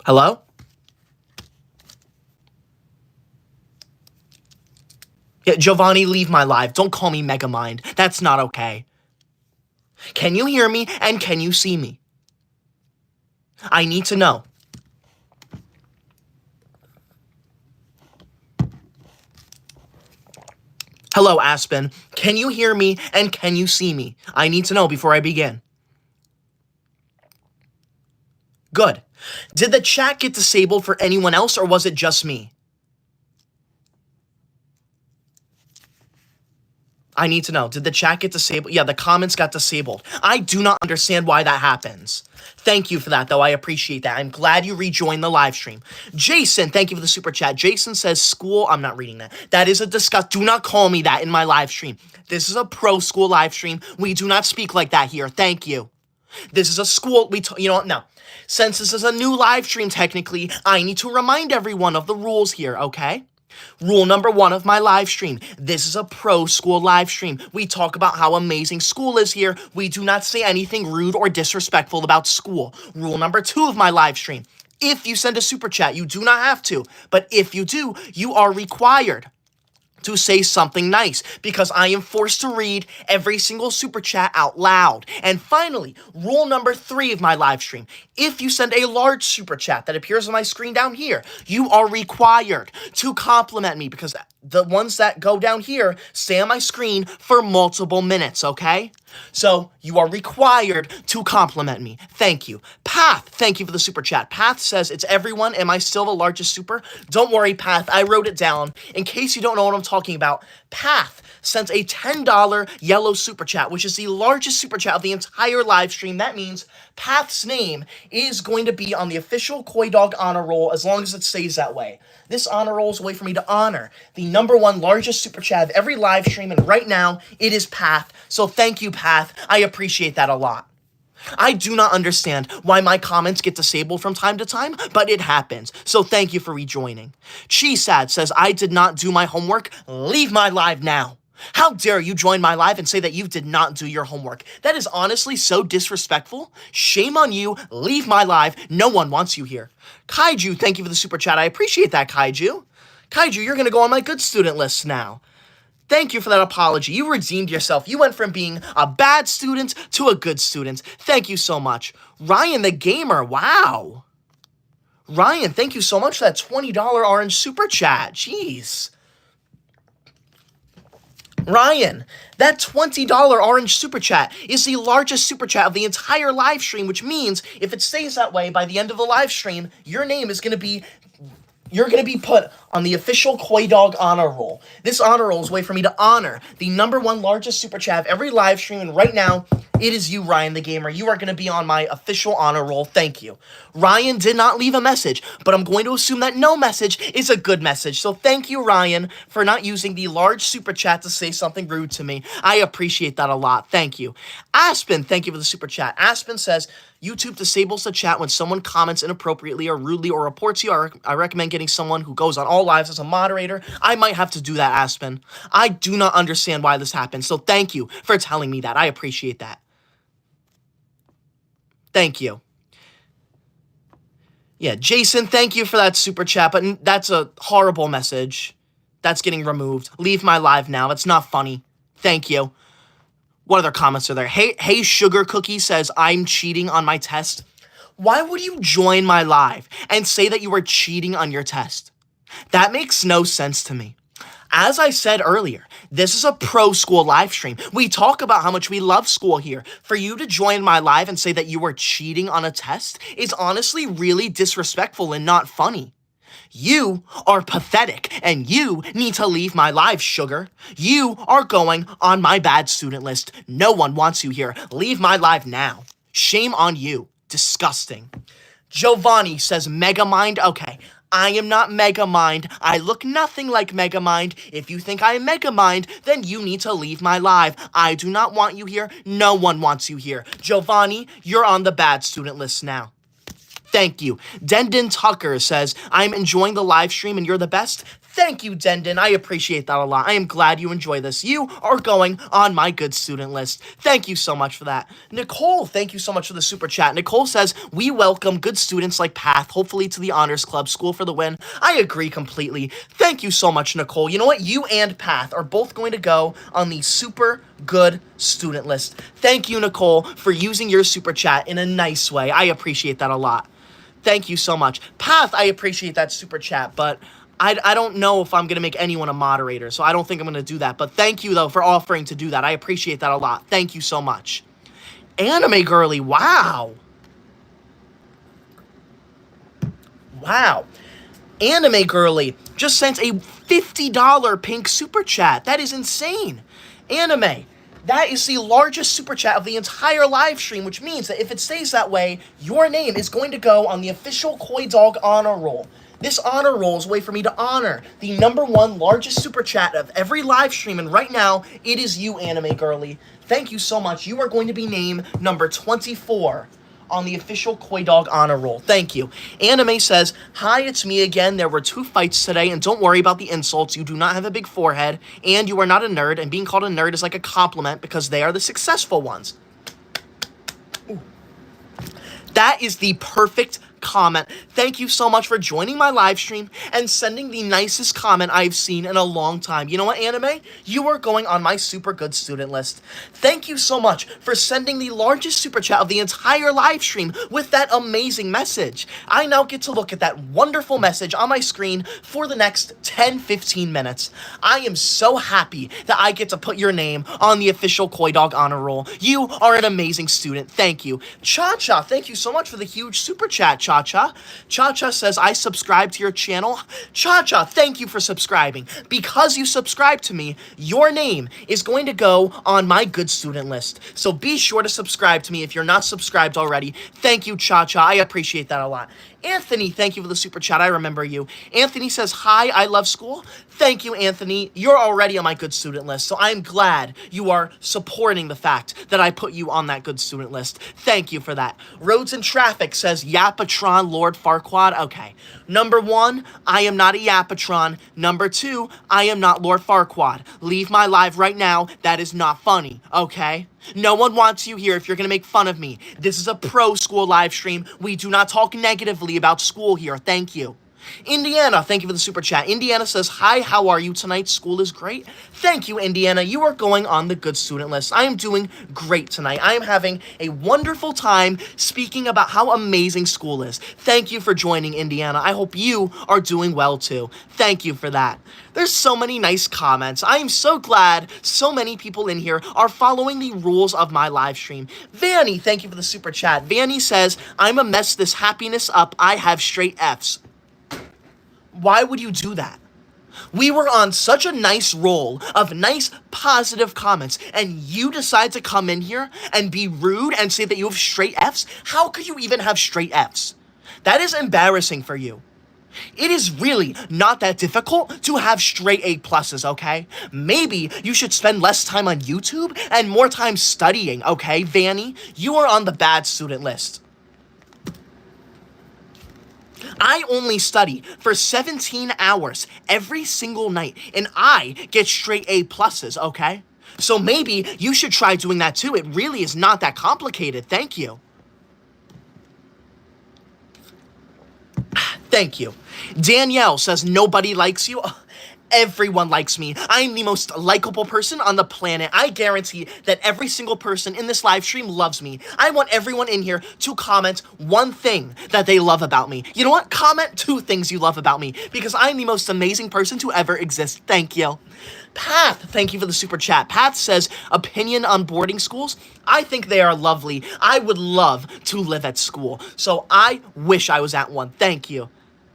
Hello? Yeah, Giovanni, leave my live. Don't call me Megamind. That's not okay. Can you hear me and can you see me? I need to know. Hello, Aspen. Can you hear me and can you see me? I need to know before I begin. Good. Did the chat get disabled for anyone else or was it just me? I need to know. Did the chat get disabled? Yeah, the comments got disabled. I do not understand why that happens. Thank you for that, though. I appreciate that. I'm glad you rejoined the live stream. Jason, thank you for the super chat. Jason says school. I'm not reading that. That is a disgust. Do not call me that in my live stream. This is a pro school live stream. We do not speak like that here. Thank you. This is a school. You know what? No. Since this is a new live stream, technically, I need to remind everyone of the rules here, okay? Rule number 1 of my live stream. This is a pro school live stream. We talk about how amazing school is here. We do not say anything rude or disrespectful about school. Rule number 2 of my live stream. If you send a super chat, you do not have to. But if you do, you are required to say something nice because I am forced to read every single super chat out loud. And finally, rule number 3 of my live stream. If you send a large super chat that appears on my screen down here, you are required to compliment me because the ones that go down here stay on my screen for multiple minutes, okay? So you are required to compliment me. Thank you. Path, thank you for the super chat. Path says, it's everyone. Am I still the largest super? Don't worry, Path. I wrote it down. In case you don't know what I'm talking about, Path sent a $10 yellow super chat, which is the largest super chat of the entire live stream. That means Path's name is going to be on the official Koi Dog honor roll as long as it stays that way. This honor roll is a way for me to honor the number 1 largest super chat of every live stream, and right now, it is Path. So thank you, Path. I appreciate that a lot. I do not understand why my comments get disabled from time to time, but it happens. So thank you for rejoining. Cheesad says, I did not do my homework. Leave my live now. How dare you join my live and say that you did not do your homework? That is honestly so disrespectful. Shame on you. Leave my live. No one wants you here. Kaiju, thank you for the super chat. I appreciate that, Kaiju. Kaiju, you're going to go on my good student list now. Thank you for that apology. You redeemed yourself. You went from being a bad student to a good student. Thank you so much. Ryan the Gamer, wow. Ryan, thank you so much for that $20 orange super chat. Jeez. Ryan, that $20 orange super chat is the largest super chat of the entire live stream, which means if it stays that way by the end of the live stream, your name is going to be... You're going to be put on the official Koi Dog honor roll. This honor roll is a way for me to honor the number 1 largest super chat of every live stream. And right now, it is you, Ryan the Gamer. You are going to be on my official honor roll. Thank you. Ryan did not leave a message, but I'm going to assume that no message is a good message. So thank you, Ryan, for not using the large super chat to say something rude to me. I appreciate that a lot. Thank you. Aspen, thank you for the super chat. Aspen says, YouTube disables the chat when someone comments inappropriately or rudely or reports you. I recommend getting someone who goes on all lives as a moderator. I might have to do that, Aspen. I do not understand why this happens, so thank you for telling me that. I appreciate that. Thank you. Yeah, Jason, thank you for that super chat, but that's a horrible message. That's getting removed. Leave my live now. It's not funny. Thank you. What other comments are there? Hey, Sugar Cookie says, I'm cheating on my test. Why would you join my live and say that you were cheating on your test? That makes no sense to me. As I said earlier, this is a pro school live stream. We talk about how much we love school here. For you to join my live and say that you were cheating on a test is honestly really disrespectful and not funny. You are pathetic, and you need to leave my live, Sugar. You are going on my bad student list. No one wants you here. Leave my live now. Shame on you. Disgusting. Giovanni says, Megamind. Okay, I am not Megamind. I look nothing like Megamind. If you think I am Megamind, then you need to leave my live. I do not want you here. No one wants you here. Giovanni, you're on the bad student list now. Thank you. Dendon Tucker says, I'm enjoying the live stream and you're the best. Thank you, Dendon. I appreciate that a lot. I am glad you enjoy this. You are going on my good student list. Thank you so much for that. Nicole, thank you so much for the super chat. Nicole says, we welcome good students like Path, hopefully to the Honors Club, school for the win. I agree completely. Thank you so much, Nicole. You know what? You and Path are both going to go on the super good student list. Thank you, Nicole, for using your super chat in a nice way. I appreciate that a lot. Thank you so much. Path, I appreciate that super chat, but I don't know if I'm going to make anyone a moderator, so I don't think I'm going to do that. But thank you, though, for offering to do that. I appreciate that a lot. Thank you so much. Anime Girly, wow. Wow. Anime Girly just sent a $50 pink super chat. That is insane. Anime, that is the largest super chat of the entire live stream, which means that if it stays that way, your name is going to go on the official Koi Dog honor roll. This honor roll is a way for me to honor the #1 largest super chat of every live stream, and right now, it is you, Anime Girly. Thank you so much. You are going to be named number 24 on the official Koi Dog honor roll. Thank you. Anime says, hi, it's me again. There were 2 fights today, and don't worry about the insults. You do not have a big forehead, and you are not a nerd, and being called a nerd is like a compliment because they are the successful ones. Ooh. That is the perfect comment. Thank you so much for joining my live stream and sending the nicest comment I've seen in a long time. You know what, Anime? You are going on my super good student list. Thank you so much for sending the largest super chat of the entire live stream with that amazing message. I now get to look at that wonderful message on my screen for the next 10-15 minutes. I am so happy that I get to put your name on the official Koi Dog honor roll. You are an amazing student. Thank you. Cha-Cha, thank you so much for the huge super chat, Cha-Cha. Cha-Cha says, I subscribe to your channel. Cha-Cha, thank you for subscribing. Because you subscribe to me, your name is going to go on my good student list. So be sure to subscribe to me if you're not subscribed already. Thank you, Cha-Cha. I appreciate that a lot. Anthony, thank you for the super chat. I remember you. Anthony says, hi, I love school. Thank you, Anthony. You're already on my good student list, so I'm glad you are supporting the fact that I put you on that good student list. Thank you for that. Roads and Traffic says, Yapatron Lord Farquaad. Okay. #1, I am not a Yapatron. #2, I am not Lord Farquaad. Leave my live right now. That is not funny, okay? No one wants you here if you're going to make fun of me. This is a pro school live stream. We do not talk negatively about school here. Thank you. Indiana, thank you for the super chat. Indiana says, hi, how are you tonight? School is great. Thank you, Indiana. You are going on the good student list. I am doing great tonight. I am having a wonderful time speaking about how amazing school is. Thank you for joining, Indiana. I hope you are doing well, too. Thank you for that. There's so many nice comments. I am so glad so many people in here are following the rules of my live stream. Vanny, thank you for the super chat. Vanny says, I'm a mess this happiness up. I have straight Fs. Why would you do that? We were on such a nice roll of nice, positive comments, and you decide to come in here and be rude and say that you have straight Fs? How could you even have straight Fs? That is embarrassing for you. It is really not that difficult to have straight A pluses, okay? Maybe you should spend less time on YouTube and more time studying, okay, Vanny? You are on the bad student list. I only study for 17 hours every single night, and I get straight A pluses, okay? So maybe you should try doing that too. It really is not that complicated. Thank you. Thank you. Danielle says, nobody likes you. Everyone likes me. I am the most likable person on the planet. I guarantee that every single person in this live stream loves me. I want everyone in here to comment one thing that they love about me. You know what? Comment 2 things you love about me, because I'm the most amazing person to ever exist. Thank you. Path, thank you for the super chat. Path says, opinion on boarding schools? I think they are lovely. I would love to live at school, so I wish I was at one. Thank you.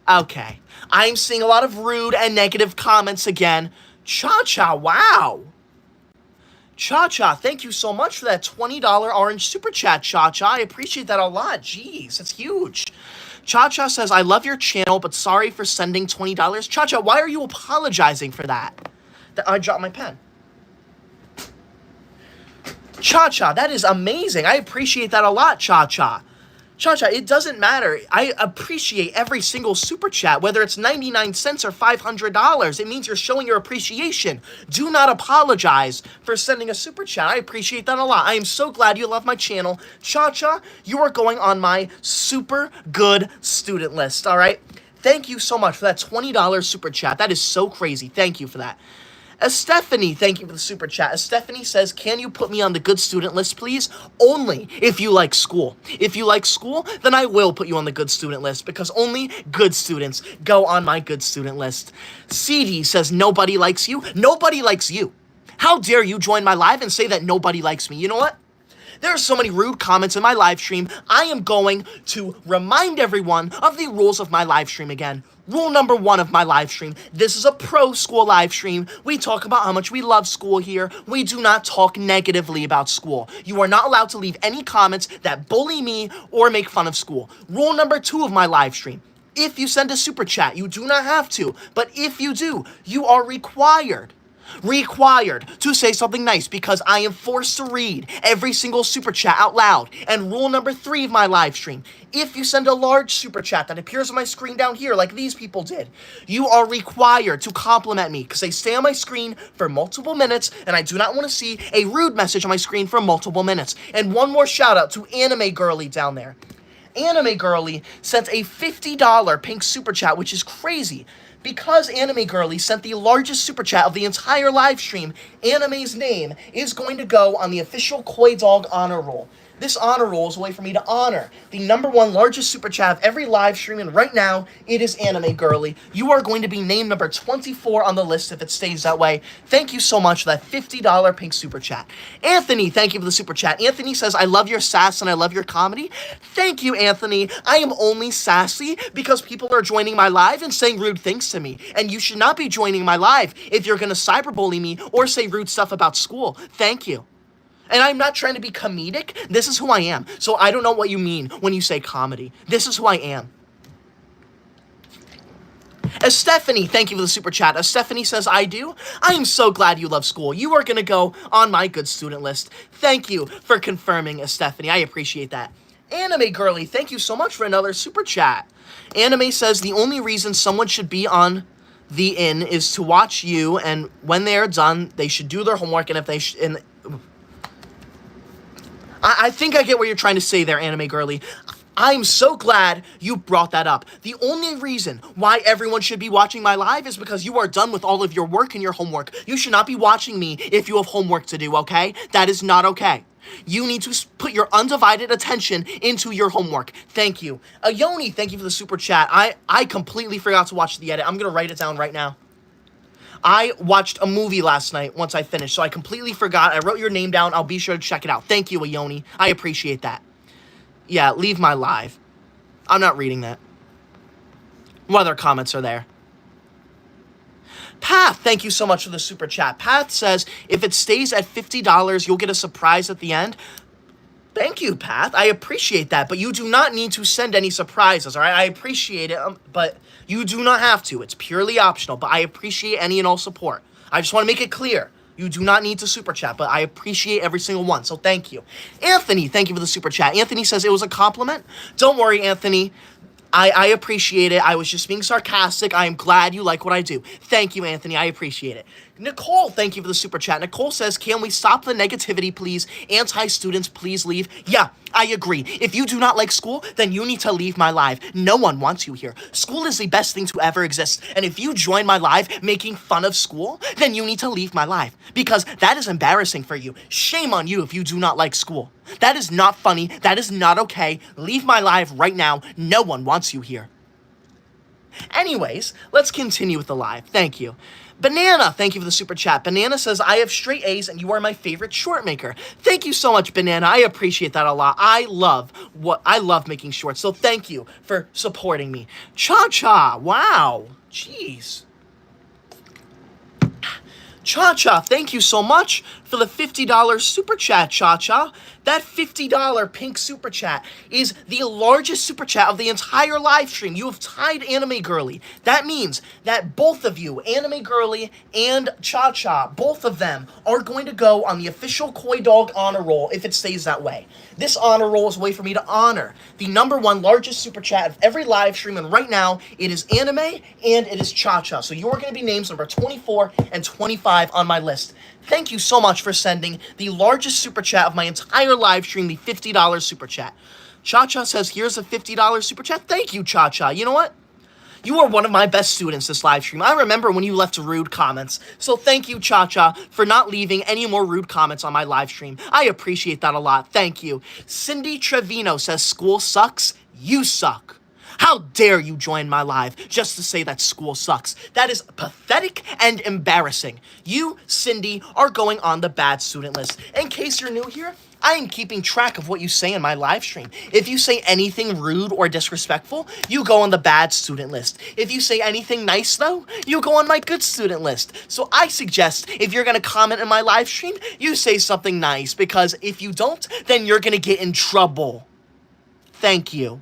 Okay. I'm seeing a lot of rude and negative comments again. Cha-Cha, wow. Cha-Cha, thank you so much for that $20 orange super chat, Cha-Cha. I appreciate that a lot. Jeez, that's huge. Cha-Cha says, I love your channel, but sorry for sending $20. Cha-Cha, why are you apologizing for that? I dropped my pen. Cha-Cha, that is amazing. I appreciate that a lot, Cha-Cha. Cha-Cha, it doesn't matter. I appreciate every single super chat, whether it's 99 cents or $500. It means you're showing your appreciation. Do not apologize for sending a super chat. I appreciate that a lot. I am so glad you love my channel. Cha-Cha, you are going on my super good student list, all right? Thank you so much for that $20 super chat. That is so crazy. Thank you for that. Stephanie, thank you for the super chat. Stephanie says, can you put me on the good student list, please? Only if you like school. If you like school, then I will put you on the good student list because only good students go on my good student list. CD says, nobody likes you. Nobody likes you. How dare you join my live and say that nobody likes me? You know what? There are so many rude comments in my live stream. I am going to remind everyone of the rules of my live stream again. Rule number 1 of my live stream. This is a pro-school live stream. We talk about how much we love school here. We do not talk negatively about school. You are not allowed to leave any comments that bully me or make fun of school. Rule number 2 of my live stream. If you send a super chat, you do not have to, but if you do, you are required to say something nice because I am forced to read every single super chat out loud. And rule number 3 of my live stream, if you send a large super chat that appears on my screen down here like these people did, you are required to compliment me because they stay on my screen for multiple minutes and I do not want to see a rude message on my screen for multiple minutes. And one more shout out to Anime Girly down there. Anime Girly sent a $50 pink super chat, which is crazy. Because Anime Girly sent the largest super chat of the entire live stream, Anime's name is going to go on the official Koi Dog honor roll. This honor roll is a way for me to honor the #1 largest super chat of every live stream, and right now, it is Anime Girly. You are going to be named number 24 on the list if it stays that way. Thank you so much for that $50 pink super chat. Anthony, thank you for the super chat. Anthony says, I love your sass and I love your comedy. Thank you, Anthony. I am only sassy because people are joining my live and saying rude things to me, and you should not be joining my live if you're going to cyberbully me or say rude stuff about school. Thank you. And I'm not trying to be comedic. This is who I am. So I don't know what you mean when you say comedy. This is who I am. Stephanie, thank you for the super chat. Stephanie says, I do. I am so glad you love school. You are going to go on my good student list. Thank you for confirming, Stephanie. I appreciate that. Anime Girly, thank you so much for another super chat. Anime says, the only reason someone should be on the inn is to watch you, and when they are done, they should do their homework, and if they I think I get what you're trying to say there, Anime Girly. I'm so glad you brought that up. The only reason why everyone should be watching my live is because you are done with all of your work and your homework. You should not be watching me if you have homework to do, okay? That is not okay. You need to put your undivided attention into your homework. Thank you. Yoni, thank you for the super chat. I completely forgot to watch the edit. I'm going to write it down right now. I watched a movie last night once I finished, so I completely forgot. I wrote your name down. I'll be sure to check it out. Thank you, Ioni. I appreciate that. Yeah, leave my live. I'm not reading that. What other comments are there? Path, thank you so much for the super chat. Path says, if it stays at $50, you'll get a surprise at the end. Thank you, Path. I appreciate that, but you do not need to send any surprises, all right? I appreciate it, but you do not have to. It's purely optional, but I appreciate any and all support. I just want to make it clear. You do not need to super chat, but I appreciate every single one, so thank you. Anthony, thank you for the super chat. Anthony says it was a compliment. Don't worry, Anthony. I appreciate it. I was just being sarcastic. I am glad you like what I do. Thank you, Anthony. I appreciate it. Nicole, thank you for the super chat. Nicole says, can we stop the negativity, please? Anti-students, please leave. Yeah, I agree. If you do not like school, then you need to leave my live. No one wants you here. School is the best thing to ever exist. And if you join my live making fun of school, then you need to leave my live. Because that is embarrassing for you. Shame on you if you do not like school. That is not funny. That is not okay. Leave my live right now. No one wants you here. Anyways, let's continue with the live. Thank you. Banana, thank you for the super chat. Banana says, I have straight A's and you are my favorite short maker. Thank you so much, Banana. I appreciate that a lot. I love making shorts, so thank you for supporting me. Cha-Cha, wow. Jeez. Cha-Cha, thank you so much for the $50 super chat, Cha-Cha. That $50 pink super chat is the largest super chat of the entire live stream. You have tied Anime Girly. That means that both of you, Anime Girly and Cha Cha, both of them are going to go on the official Koi Dog honor roll if it stays that way. This honor roll is a way for me to honor the #1 largest super chat of every live stream, and right now it is Anime and it is Cha Cha. So you're going to be names number 24 and 25 on my list. Thank you so much for sending the largest super chat of my entire live stream, the $50 super chat. Cha-Cha says, here's a $50 super chat. Thank you, Cha-Cha. You know what? You are one of my best students this live stream. I remember when you left rude comments. So thank you, Cha-Cha, for not leaving any more rude comments on my live stream. I appreciate that a lot. Thank you. Cindy Trevino says, school sucks. You suck. How dare you join my live just to say that school sucks? That is pathetic and embarrassing. You, Cindy, are going on the bad student list. In case you're new here, I am keeping track of what you say in my live stream. If you say anything rude or disrespectful, you go on the bad student list. If you say anything nice, though, you go on my good student list. So I suggest if you're going to comment in my live stream, you say something nice, because if you don't, then you're going to get in trouble. Thank you.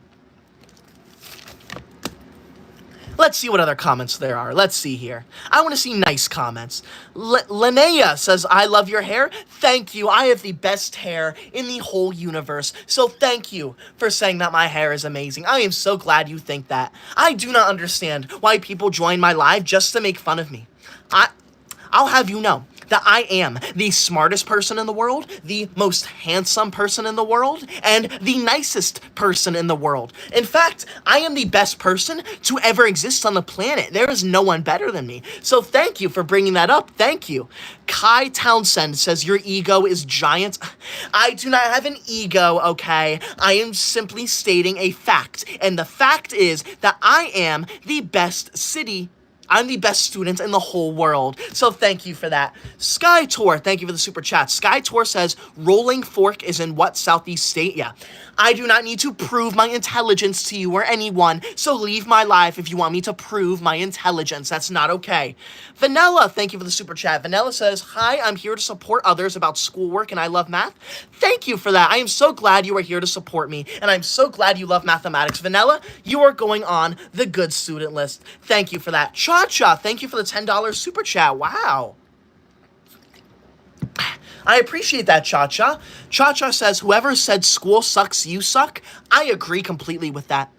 Let's see what other comments there are. Let's see here. I want to see nice comments. Linnea says, I love your hair. Thank you. I have the best hair in the whole universe. So thank you for saying that my hair is amazing. I am so glad you think that. I do not understand why people join my live just to make fun of me. I'll have you know that I am the smartest person in the world, the most handsome person in the world, and the nicest person in the world. In fact, I am the best person to ever exist on the planet. There is no one better than me. So thank you for bringing that up. Thank you. Kai Townsend says, your ego is giant. I do not have an ego, okay? I am simply stating a fact. And the fact is that I am the best city. I'm the best student in the whole world. So thank you for that. Sky Tour, thank you for the super chat. Sky Tour says, Rolling Fork is in what Southeast state? Yeah. I do not need to prove my intelligence to you or anyone, so leave my life if you want me to prove my intelligence. That's not okay. Vanilla, thank you for the super chat. Vanilla says, hi, I'm here to support others about schoolwork and I love math. Thank you for that. I am so glad you are here to support me, and I'm so glad you love mathematics. Vanilla, you are going on the good student list. Thank you for that. Cha-Cha, thank you for the $10 super chat. Wow. I appreciate that, Cha-Cha. Cha-Cha says, whoever said school sucks, you suck. I agree completely with that.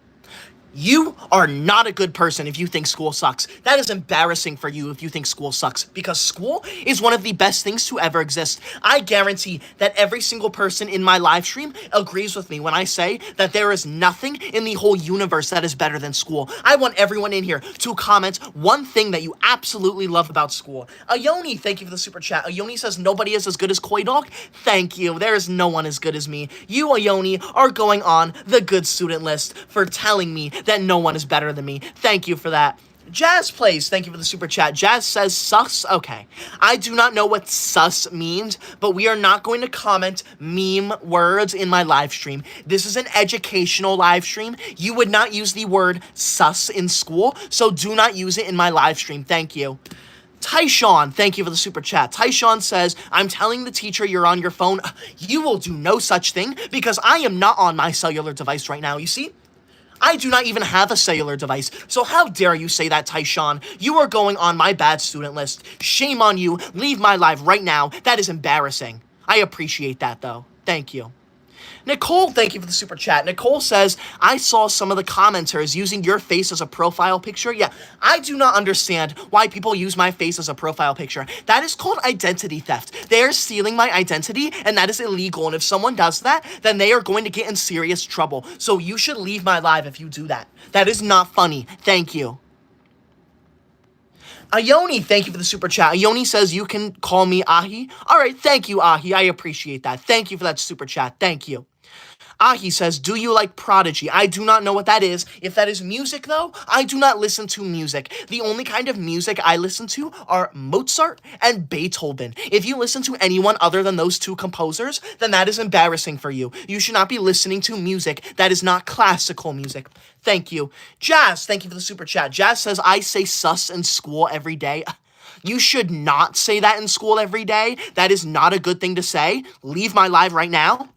You are not a good person if you think school sucks. That is embarrassing for you if you think school sucks, because school is one of the best things to ever exist. I guarantee that every single person in my live stream agrees with me when I say that there is nothing in the whole universe that is better than school. I want everyone in here to comment one thing that you absolutely love about school. Ayoni, thank you for the super chat. Ayoni says, nobody is as good as Koi Dog. Thank you. There is no one as good as me. You, Ayoni, are going on the good student list for telling me that no one is better than me. Thank you for that. Jazz Plays, thank you for the super chat. Jazz says sus. Okay. I do not know what sus means, but we are not going to comment meme words in my live stream. This is an educational live stream. You would not use the word sus in school, so do not use it in my live stream. Thank you. Tyshawn, thank you for the super chat. Tyshawn says, I'm telling the teacher you're on your phone. You will do no such thing, because I am not on my cellular device right now. You see? I do not even have a cellular device, so how dare you say that, Tyshawn? You are going on my bad student list. Shame on you. Leave my live right now. That is embarrassing. I appreciate that, though. Thank you. Nicole, thank you for the super chat. Nicole says, I saw some of the commenters using your face as a profile picture. Yeah, I do not understand why people use my face as a profile picture. That is called identity theft. They are stealing my identity, and that is illegal. And if someone does that, then they are going to get in serious trouble. So you should leave my live if you do that. That is not funny. Thank you. Ayoni, thank you for the super chat. Ayoni says, you can call me Ahi. All right, thank you, Ahi. I appreciate that. Thank you for that super chat. Thank you. Ahi says, do you like Prodigy? I do not know what that is. If that is music, though, I do not listen to music. The only kind of music I listen to are Mozart and Beethoven. If you listen to anyone other than those two composers, then that is embarrassing for you. You should not be listening to music that is not classical music. Thank you. Jazz, thank you for the super chat. Jazz says, I say sus in school every day. You should not say that in school every day. That is not a good thing to say. Leave my live right now.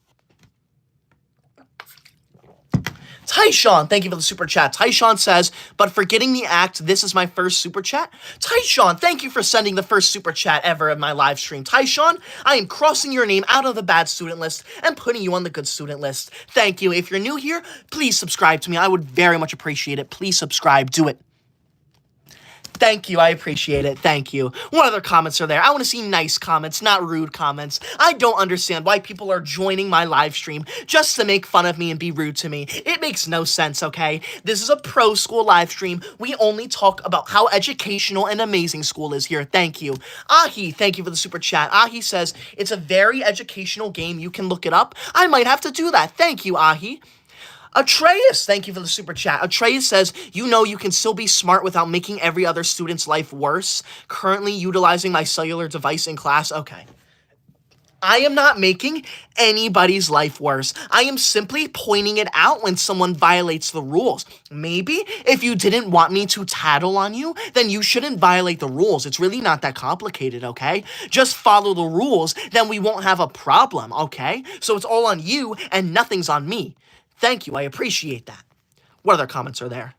Tyshawn, thank you for the super chat. Tyshawn says, but for getting the act, this is my first super chat. Tyshawn, thank you for sending the first super chat ever in my live stream. Tyshawn, I am crossing your name out of the bad student list and putting you on the good student list. Thank you. If you're new here, please subscribe to me. I would very much appreciate it. Please subscribe. Do it. Thank you. I appreciate it. Thank you. What other comments are there? I want to see nice comments, not rude comments. I don't understand why people are joining my live stream just to make fun of me and be rude to me. It makes no sense, okay? This is a pro school live stream. We only talk about how educational and amazing school is here. Thank you. Ahi, thank you for the super chat. Ahi says, it's a very educational game. You can look it up. I might have to do that. Thank you, Ahi. Atreus, thank you for the super chat. Atreus says, you know you can still be smart without making every other student's life worse. Currently utilizing my cellular device in class. Okay. I am not making anybody's life worse. I am simply pointing it out when someone violates the rules. Maybe if you didn't want me to tattle on you, then you shouldn't violate the rules. It's really not that complicated, okay? Just follow the rules, then we won't have a problem, okay? So it's all on you and nothing's on me. Thank you. I appreciate that. What other comments are there?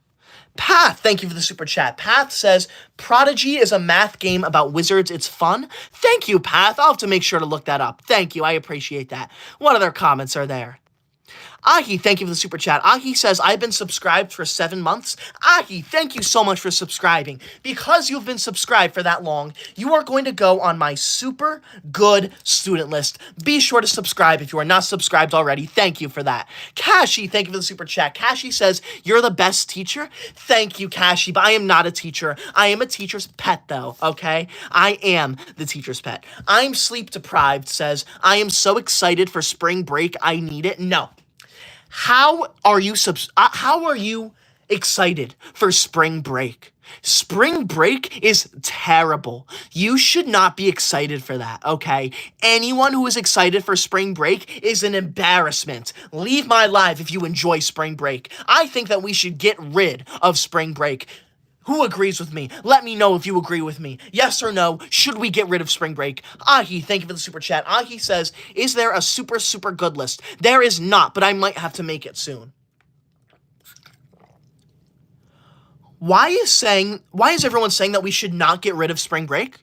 Path, thank you for the super chat. Path says, Prodigy is a math game about wizards. It's fun. Thank you, Path. I'll have to make sure to look that up. Thank you. I appreciate that. What other comments are there? Ahi, thank you for the super chat. Ahi says, I've been subscribed for 7 months. Ahi, thank you so much for subscribing. Because you've been subscribed for that long, you are going to go on my super good student list. Be sure to subscribe if you are not subscribed already. Thank you for that. Kashi, thank you for the super chat. Kashi says, you're the best teacher. Thank you, Kashi, but I am not a teacher. I am a teacher's pet, though, okay? I am the teacher's pet. I'm sleep deprived, says, I am so excited for spring break. I need it. No. How are you excited for spring break? Spring break is terrible. You should not be excited for that, okay? Anyone who is excited for spring break is an embarrassment. Leave my life if you enjoy spring break. I think that we should get rid of spring break. Who agrees with me? Let me know if you agree with me. Yes or no, should we get rid of spring break? Ahi, thank you for the super chat. Ahi says, is there a super, super good list? There is not, but I might have to make it soon. Why is everyone saying that we should not get rid of spring break?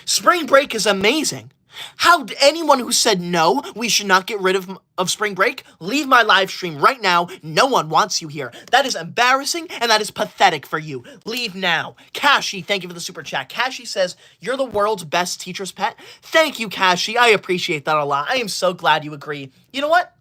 Spring break is amazing. How anyone who said no, we should not get rid of spring break, leave my live stream right now. No one wants you here. That is embarrassing and that is pathetic for you. Leave now. Kashi, thank you for the super chat. Kashi says, you're the world's best teacher's pet. Thank you, Kashi. I appreciate that a lot. I am so glad you agree. You know what?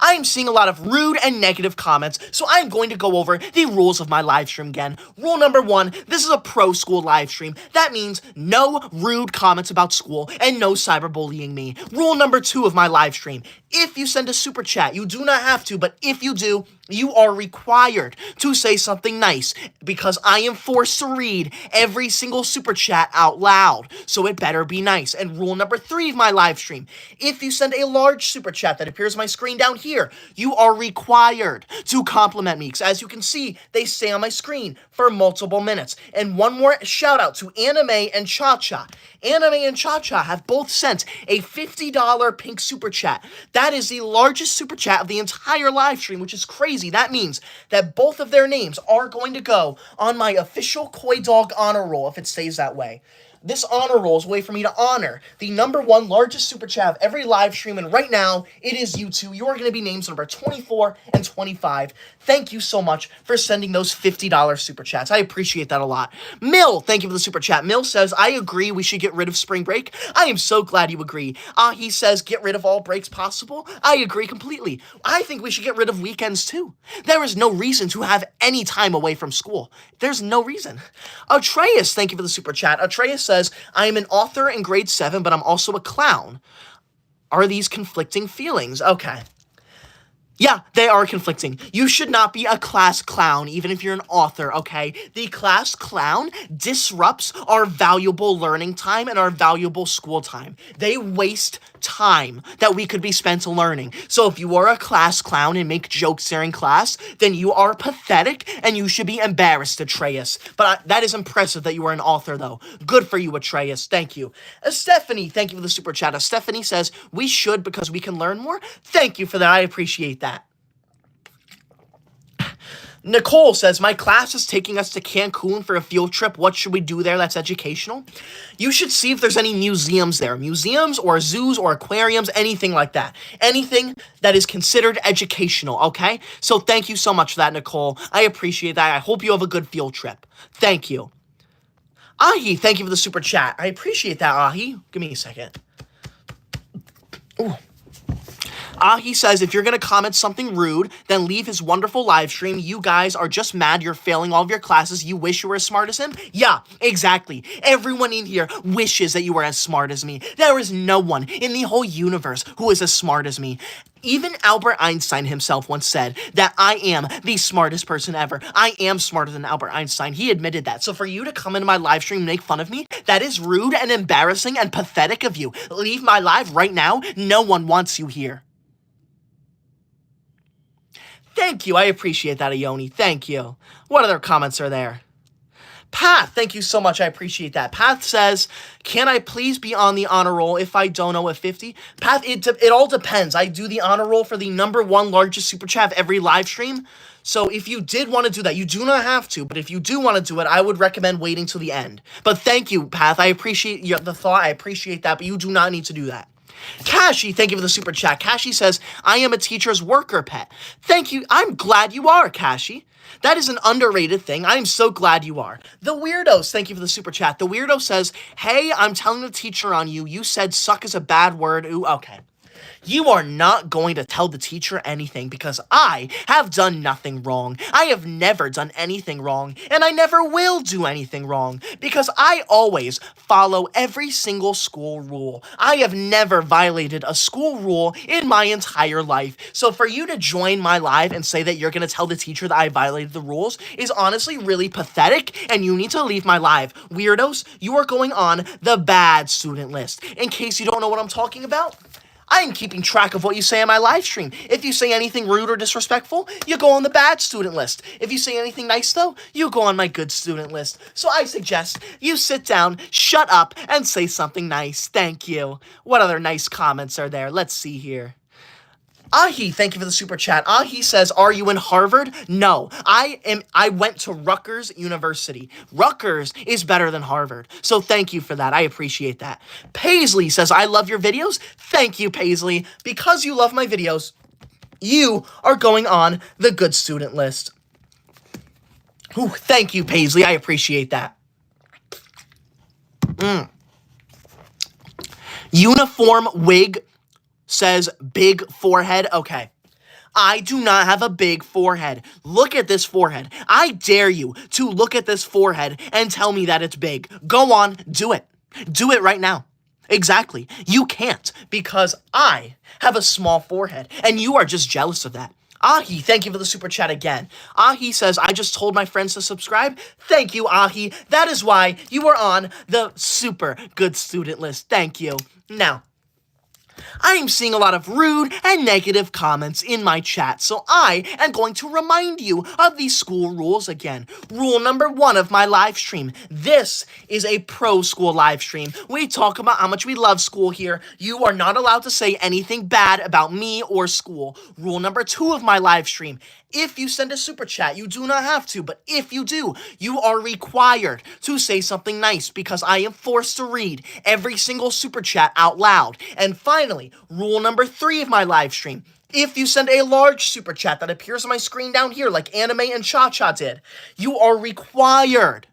I am seeing a lot of rude and negative comments, so I am going to go over the rules of my live stream again. Rule number 1, this is a pro school live stream. That means no rude comments about school and no cyberbullying me. Rule number 2 of my live stream, if you send a super chat, you do not have to, but if you do, you are required to say something nice because I am forced to read every single super chat out loud, so it better be nice. And rule number 3 of my live stream, if you send a large super chat that appears on my screen down here, you are required to compliment me because as you can see, they stay on my screen for multiple minutes. And one more shout out to Anime and Cha-Cha. Anime and Cha-Cha have both sent a $50 pink super chat. That is the largest super chat of the entire live stream, which is crazy. That means that both of their names are going to go on my official Koi Dog honor roll if it stays that way. This honor roll is a way for me to honor the number 1 largest super chat of every live stream, and right now, it is you two. You are going to be names number 24 and 25. Thank you so much for sending those $50 super chats. I appreciate that a lot. Mill, thank you for the super chat. Mill says, I agree we should get rid of spring break. I am so glad you agree. He says, get rid of all breaks possible. I agree completely. I think we should get rid of weekends too. There is no reason to have any time away from school. There's no reason. Atreus, thank you for the super chat. Atreus says, I am an author in grade 7, but I'm also a clown. Are these conflicting feelings? Okay. Yeah, they are conflicting. You should not be a class clown, even if you're an author, okay? The class clown disrupts our valuable learning time and our valuable school time. They waste time that we could be spent learning. So if you are a class clown and make jokes during class, then you are pathetic and you should be embarrassed, Atreus. But that is impressive that you are an author, though. Good for you, Atreus. Thank you. Stephanie, thank you for the super chat. Stephanie says, we should because we can learn more. Thank you for that. I appreciate that. Nicole says, my class is taking us to Cancun for a field trip. What should we do there that's educational? You should see if there's any museums there. Museums or zoos or aquariums, anything like that. Anything that is considered educational, okay? So thank you so much for that, Nicole. I appreciate that. I hope you have a good field trip. Thank you. Ahi, thank you for the super chat. I appreciate that, Ahi. Give me a second. Ooh. He says, if you're going to comment something rude, then leave his wonderful live stream. You guys are just mad you're failing all of your classes. You wish you were as smart as him? Yeah, exactly. Everyone in here wishes that you were as smart as me. There is no one in the whole universe who is as smart as me. Even Albert Einstein himself once said that I am the smartest person ever. I am smarter than Albert Einstein. He admitted that. So for you to come into my live stream and make fun of me, that is rude and embarrassing and pathetic of you. Leave my live right now. No one wants you here. Thank you. I appreciate that, Ione. Thank you. What other comments are there? Path, thank you so much. I appreciate that. Path says, can I please be on the honor roll if I don't know a 50? Path, it all depends. I do the honor roll for the #1 largest super chat of every live stream. So if you did want to do that, you do not have to, but if you do want to do it, I would recommend waiting till the end. But thank you, Path. I appreciate the thought. I appreciate that, but you do not need to do that. Kashi, thank you for the super chat. Kashi says, I am a teacher's worker pet. Thank you. I'm glad you are, Kashi. That is an underrated thing. I am so glad you are. The Weirdos, thank you for the super chat. The Weirdo says, hey, I'm telling the teacher on you. You said suck is a bad word. Ooh, okay. You are not going to tell the teacher anything because I have done nothing wrong. I have never done anything wrong, and I never will do anything wrong because I always follow every single school rule. I have never violated a school rule in my entire life. So for you to join my live and say that you're going to tell the teacher that I violated the rules is honestly really pathetic, and you need to leave my live. Weirdos, you are going on the bad student list. In case you don't know what I'm talking about, I am keeping track of what you say on my live stream. If you say anything rude or disrespectful, you go on the bad student list. If you say anything nice, though, you go on my good student list. So I suggest you sit down, shut up, and say something nice. Thank you. What other nice comments are there? Let's see here. Ahi, thank you for the super chat. Ahi says, are you in Harvard? No, I went to Rutgers University. Rutgers is better than Harvard. So thank you for that. I appreciate that. Paisley says, I love your videos. Thank you, Paisley. Because you love my videos, you are going on the good student list. Ooh, thank you, Paisley. I appreciate that. Uniform wig says big forehead. Okay. I do not have a big forehead. Look at this forehead. I dare you to look at this forehead and tell me that it's big. Go on, do it. Do it right now. Exactly. You can't because I have a small forehead and you are just jealous of that. Ahi, thank you for the super chat again. Ahi says, I just told my friends to subscribe. Thank you, Ahi. That is why you are on the super good student list. Thank you. Now, I am seeing a lot of rude and negative comments in my chat, so I am going to remind you of these school rules again. Rule number 1 of my live stream. This is a pro school live stream. We talk about how much we love school here. You are not allowed to say anything bad about me or school. Rule number 2 of my live stream. If you send a super chat, you do not have to, but if you do, you are required to say something nice because I am forced to read every single super chat out loud. And finally, rule number 3 of my live stream. If you send a large super chat that appears on my screen down here like Anime and Cha-Cha did, you are required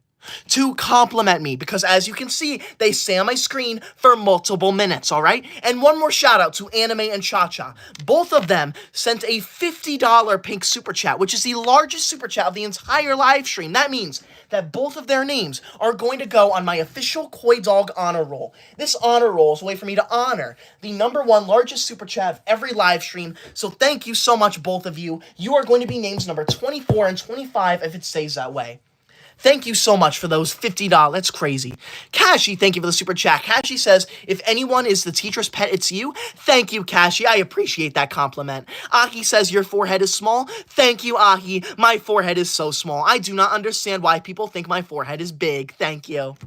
to compliment me because as you can see, they stay on my screen for multiple minutes, all right? And one more shout out to Anime and Cha-Cha. Both of them sent a $50 pink super chat, which is the largest super chat of the entire live stream. That means that both of their names are going to go on my official Koi Dog honor roll. This honor roll is a way for me to honor the #1 largest super chat of every live stream. So thank you so much, both of you. You are going to be names number 24 and 25 if it stays that way. Thank you so much for those $50. That's crazy. Kashi, thank you for the super chat. Kashi says, if anyone is the teacher's pet, it's you. Thank you, Kashi. I appreciate that compliment. Ahi says, your forehead is small. Thank you, Ahi. My forehead is so small. I do not understand why people think my forehead is big. Thank you.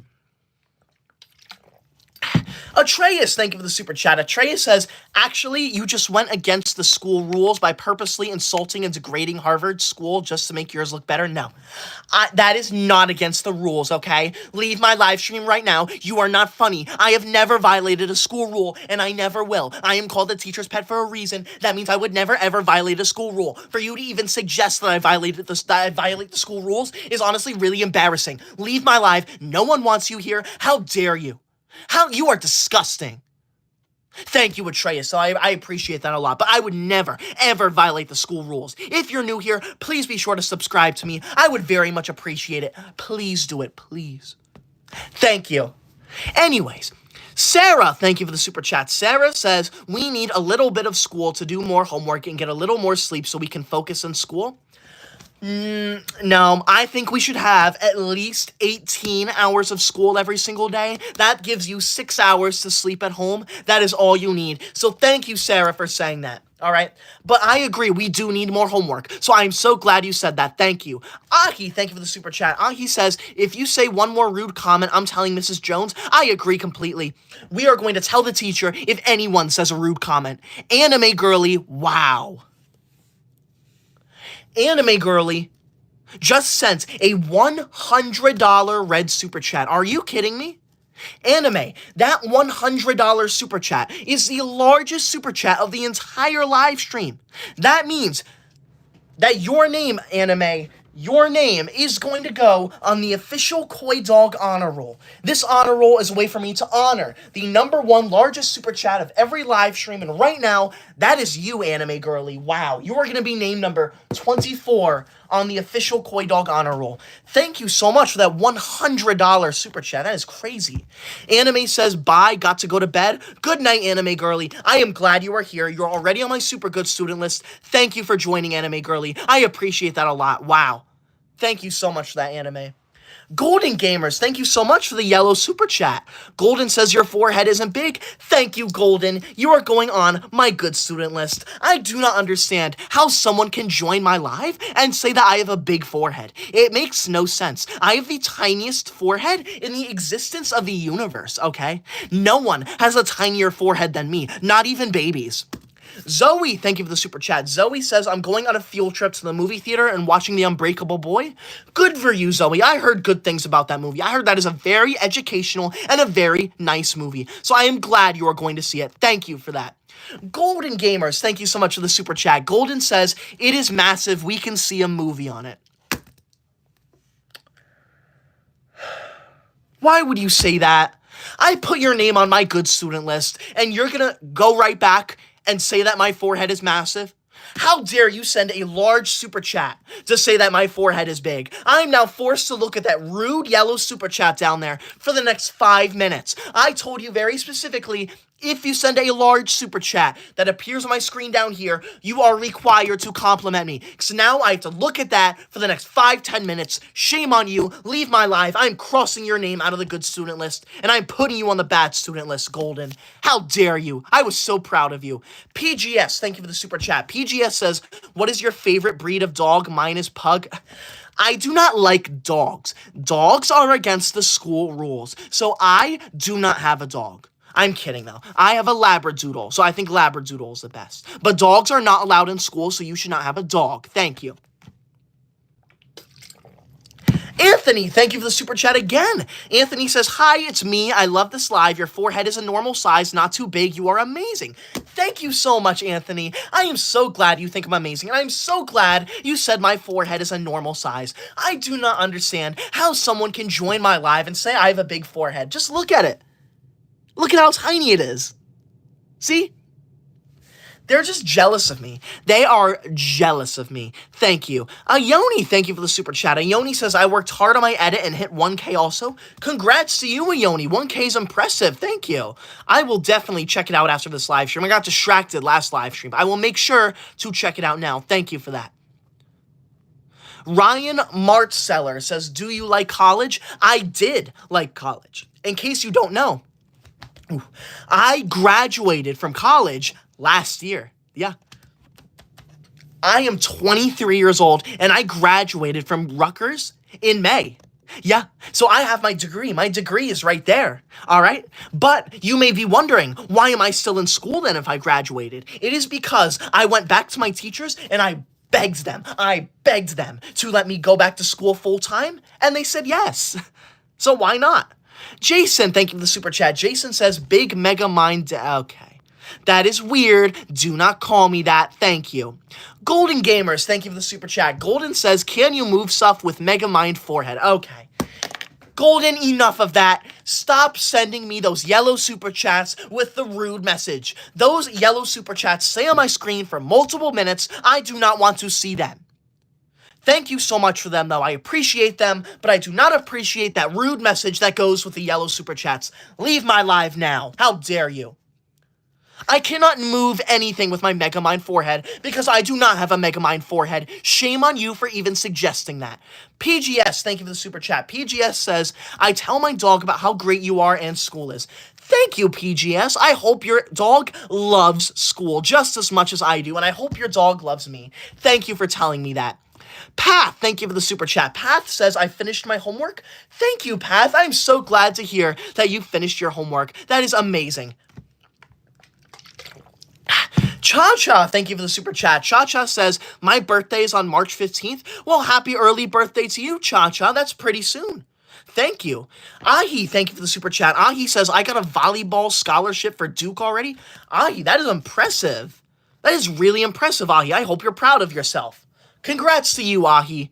Atreus, thank you for the super chat. Atreus says, actually, you just went against the school rules by purposely insulting and degrading Harvard school just to make yours look better. No, that is not against the rules, okay? Leave my live stream right now. You are not funny. I have never violated a school rule, and I never will. I am called the teacher's pet for a reason. That means I would never, ever violate a school rule. For you to even suggest that I violate the school rules is honestly really embarrassing. Leave my live. No one wants you here. How dare you? How you are disgusting. Thank you, Atreus. So I appreciate that a lot, but I would never, ever violate the school rules. If you're new here, please be sure to subscribe to me. I would very much appreciate it. Please do it, please. Thank you. Anyways, Sarah, thank you for the super chat. Sarah says, we need a little bit of school to do more homework and get a little more sleep so we can focus on school. No, I think we should have at least 18 hours of school every single day. That gives you 6 hours to sleep at home. That is all you need. So thank you, Sarah, for saying that. All right. But I agree. We do need more homework. So I'm so glad you said that. Thank you. Ahi, thank you for the super chat. Ahi says, if you say one more rude comment, I'm telling Mrs. Jones. I agree completely. We are going to tell the teacher if anyone says a rude comment. Anime girly, wow. Anime girly just sent a $100 red super chat. Are you kidding me? Anime, that $100 super chat is the largest super chat of the entire live stream. That means that your name, Anime, your name is going to go on the official Koi Dog honor roll. This honor roll is a way for me to honor the #1 largest super chat of every live stream, and right now, that is you, Anime Girly. Wow, you are going to be named number 24 on the official Koi Dog honor roll. Thank you so much for that $100 super chat. That is crazy. Anime says, bye, got to go to bed. Good night, Anime Girly. I am glad you are here. You're already on my super good student list. Thank you for joining, Anime Girly. I appreciate that a lot. Wow. Thank you so much for that, Anime. Golden Gamers, thank you so much for the yellow super chat. Golden says your forehead isn't big. Thank you, Golden. You are going on my good student list. I do not understand how someone can join my live and say that I have a big forehead. It makes no sense. I have the tiniest forehead in the existence of the universe, okay? No one has a tinier forehead than me, not even babies. Zoe, thank you for the super chat. Zoe says, I'm going on a field trip to the movie theater and watching The Unbreakable Boy. Good for you, Zoe. I heard good things about that movie. I heard that is a very educational and a very nice movie. So I am glad you are going to see it. Thank you for that. Golden Gamers, thank you so much for the super chat. Golden says, it is massive. We can see a movie on it. Why would you say that? I put your name on my good student list, and you're going to go right back and say that my forehead is massive? How dare you send a large super chat to say that my forehead is big? I'm now forced to look at that rude yellow super chat down there for the next 5 minutes. I told you very specifically, if you send a large super chat that appears on my screen down here, you are required to compliment me. So now I have to look at that for the next 5-10 minutes. Shame on you. Leave my live. I'm crossing your name out of the good student list, and I'm putting you on the bad student list, Golden. How dare you? I was so proud of you. PGS, thank you for the super chat. PGS says, what is your favorite breed of dog? Mine is Pug. I do not like dogs. Dogs are against the school rules, so I do not have a dog. I'm kidding, though. I have a Labradoodle, so I think Labradoodle is the best. But dogs are not allowed in school, so you should not have a dog. Thank you. Anthony, thank you for the super chat again. Anthony says, hi, it's me. I love this live. Your forehead is a normal size, not too big. You are amazing. Thank you so much, Anthony. I am so glad you think I'm amazing, and I'm so glad you said my forehead is a normal size. I do not understand how someone can join my live and say I have a big forehead. Just look at it. Look at how tiny it is. See? They're just jealous of me. They are jealous of me. Thank you. Ione, thank you for the super chat. Ione says, I worked hard on my edit and hit 1K also. Congrats to you, Ione. 1K is impressive. Thank you. I will definitely check it out after this live stream. I got distracted last live stream. I will make sure to check it out now. Thank you for that. Ryan Martseller says, do you like college? I did like college. In case you don't know, I graduated from college last year. Yeah. I am 23 years old, and I graduated from Rutgers in May. Yeah, so I have my degree. My degree is right there, all right? But you may be wondering, why am I still in school then if I graduated? It is because I went back to my teachers and I begged them to let me go back to school full time, and they said yes. So why not? Jason, thank you for the super chat. Jason says, big mega mind. Okay. That is weird. Do not call me that. Thank you. Golden Gamers, thank you for the super chat. Golden says, can you move stuff with Mega Mind forehead? Okay. Golden, enough of that. Stop sending me those yellow super chats with the rude message. Those yellow super chats stay on my screen for multiple minutes. I do not want to see them. Thank you so much for them, though. I appreciate them, but I do not appreciate that rude message that goes with the yellow super chats. Leave my live now. How dare you? I cannot move anything with my Megamind forehead because I do not have a Megamind forehead. Shame on you for even suggesting that. PGS, thank you for the super chat. PGS says, I tell my dog about how great you are and school is. Thank you, PGS. I hope your dog loves school just as much as I do, and I hope your dog loves me. Thank you for telling me that. Path, thank you for the super chat. Path says, I finished my homework. Thank you, Path. I'm so glad to hear that you finished your homework. That is amazing. Cha-Cha, thank you for the super chat. Cha-Cha says, my birthday is on March 15th. Well, happy early birthday to you, Cha-Cha. That's pretty soon. Thank you. Ahi, thank you for the super chat. Ahi says, I got a volleyball scholarship for Duke already. Ahi, that is impressive. That is really impressive, Ahi. I hope you're proud of yourself. Congrats to you, Ahi.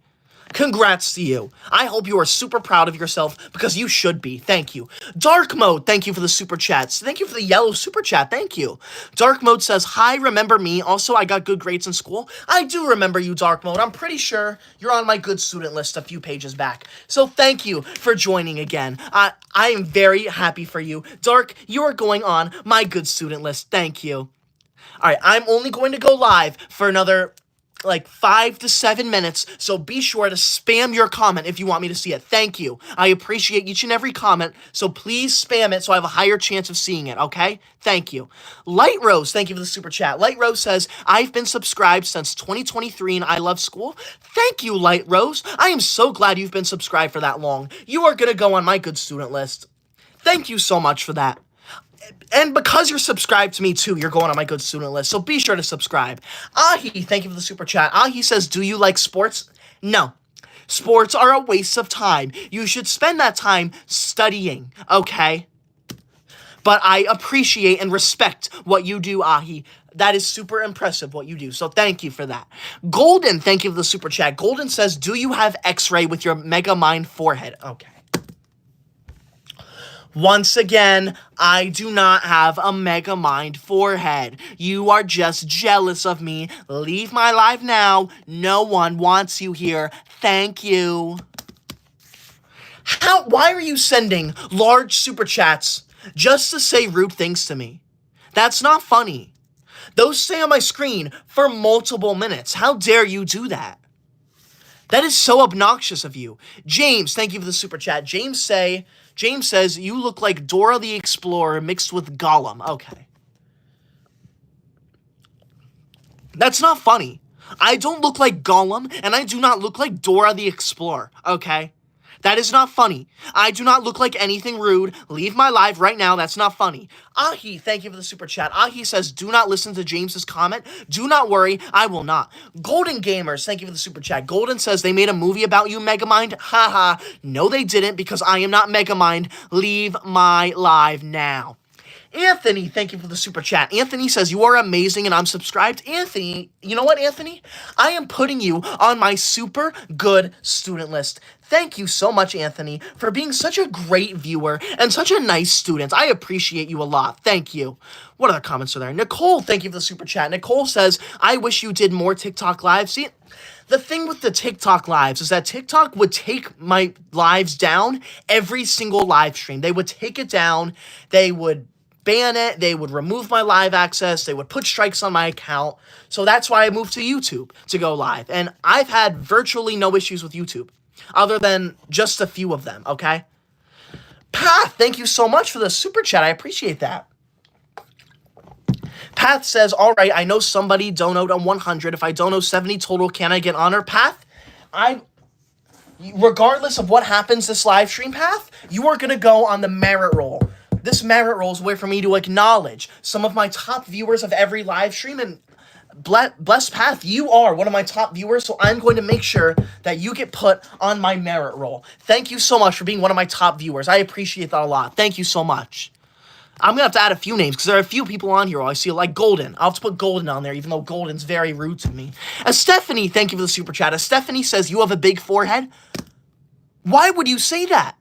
Congrats to you. I hope you are super proud of yourself because you should be. Thank you. Dark Mode, thank you for the super chats. Thank you for the yellow super chat. Thank you. Dark Mode says, hi, remember me? Also, I got good grades in school. I do remember you, Dark Mode. I'm pretty sure you're on my good student list a few pages back. So thank you for joining again. I am very happy for you. Dark, you are going on my good student list. Thank you. All right, I'm only going to go live for another like 5 to 7 minutes, so be sure to spam your comment if you want me to see it. Thank you. I appreciate each and every comment, so please spam it so I have a higher chance of seeing it, okay? Thank you. Light Rose, thank you for the super chat. Light Rose says, I've been subscribed since 2023 and I love school. Thank you, Light Rose. I am so glad you've been subscribed for that long. You are going to go on my good student list. Thank you so much for that. And because you're subscribed to me too, you're going on my good student list, so be sure to subscribe. Ahi, thank you for the super chat. Ahi says, do you like sports? No. Sports are a waste of time. You should spend that time studying, okay? But I appreciate and respect what you do, Ahi. That is super impressive what you do, so thank you for that. Golden, thank you for the super chat. Golden says, do you have x-ray with your Mega Mind forehead? Okay. Once again, I do not have a Mega Mind forehead. You are just jealous of me. Leave my live now. No one wants you here. Thank you. Why are you sending large super chats just to say rude things to me? That's not funny. Those stay on my screen for multiple minutes. How dare you do that? That is so obnoxious of you. James, thank you for the super chat. James says, you look like Dora the Explorer mixed with Gollum. Okay. That's not funny. I don't look like Gollum, and I do not look like Dora the Explorer, okay? That is not funny. I do not look like anything rude. Leave my live right now. That's not funny. Ahi, thank you for the super chat. Ahi says, do not listen to James's comment. Do not worry. I will not. Golden Gamers, thank you for the super chat. Golden says, they made a movie about you, Megamind. Haha. No, they didn't because I am not Megamind. Leave my live now. Anthony, thank you for the super chat. Anthony says, you are amazing and I'm subscribed. Anthony, you know what, Anthony? I am putting you on my super good student list. Thank you so much, Anthony, for being such a great viewer and such a nice student. I appreciate you a lot. Thank you. What other comments are there? Nicole, thank you for the super chat. Nicole says, I wish you did more TikTok lives. See, the thing with the TikTok lives is that TikTok would take my lives down every single live stream. They would take it down. They would ban it, they would remove my live access, they would put strikes on my account. So that's why I moved to YouTube to go live. And I've had virtually no issues with YouTube, other than just a few of them, okay? Path, thank you so much for the super chat. I appreciate that. Path says, all right, I know somebody donoed on 100. If I dono 70 total, can I get honor? Path, regardless of what happens this live stream path, you are going to go on the merit roll. This merit roll is a way for me to acknowledge some of my top viewers of every live stream, and Blessed Path, you are one of my top viewers, so I'm going to make sure that you get put on my merit roll. Thank you so much for being one of my top viewers. I appreciate that a lot. Thank you so much. I'm going to have to add a few names because there are a few people on here. I see like Golden. I'll have to put Golden on there, even though Golden's very rude to me. Stephanie, thank you for the super chat. Stephanie says, you have a big forehead? Why would you say that?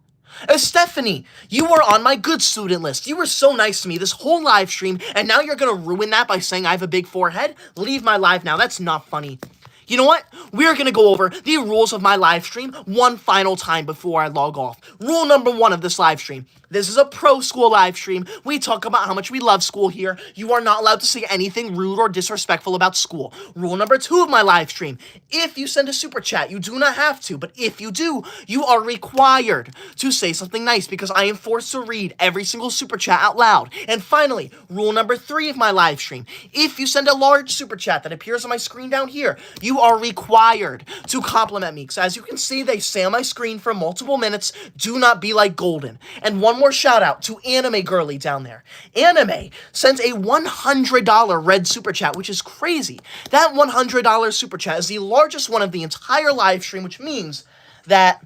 Stephanie, you were on my good student list. You were so nice to me this whole live stream, and now you're going to ruin that by saying I have a big forehead? Leave my live now. That's not funny. You know what? We're going to go over the rules of my live stream one final time before I log off. Rule number 1 of this live stream. This is a pro school live stream. We talk about how much we love school here. You are not allowed to say anything rude or disrespectful about school. Rule number 2 of my live stream. If you send a super chat, you do not have to, but if you do, you are required to say something nice because I am forced to read every single super chat out loud. And finally, rule number 3 of my live stream. If you send a large super chat that appears on my screen down here, you are required to compliment me. Because as you can see, they say on my screen for multiple minutes, do not be like Golden. And one more shout out to Anime Girly down there. Anime sends a $100 red super chat, which is crazy. That $100 super chat is the largest one of the entire live stream, which means that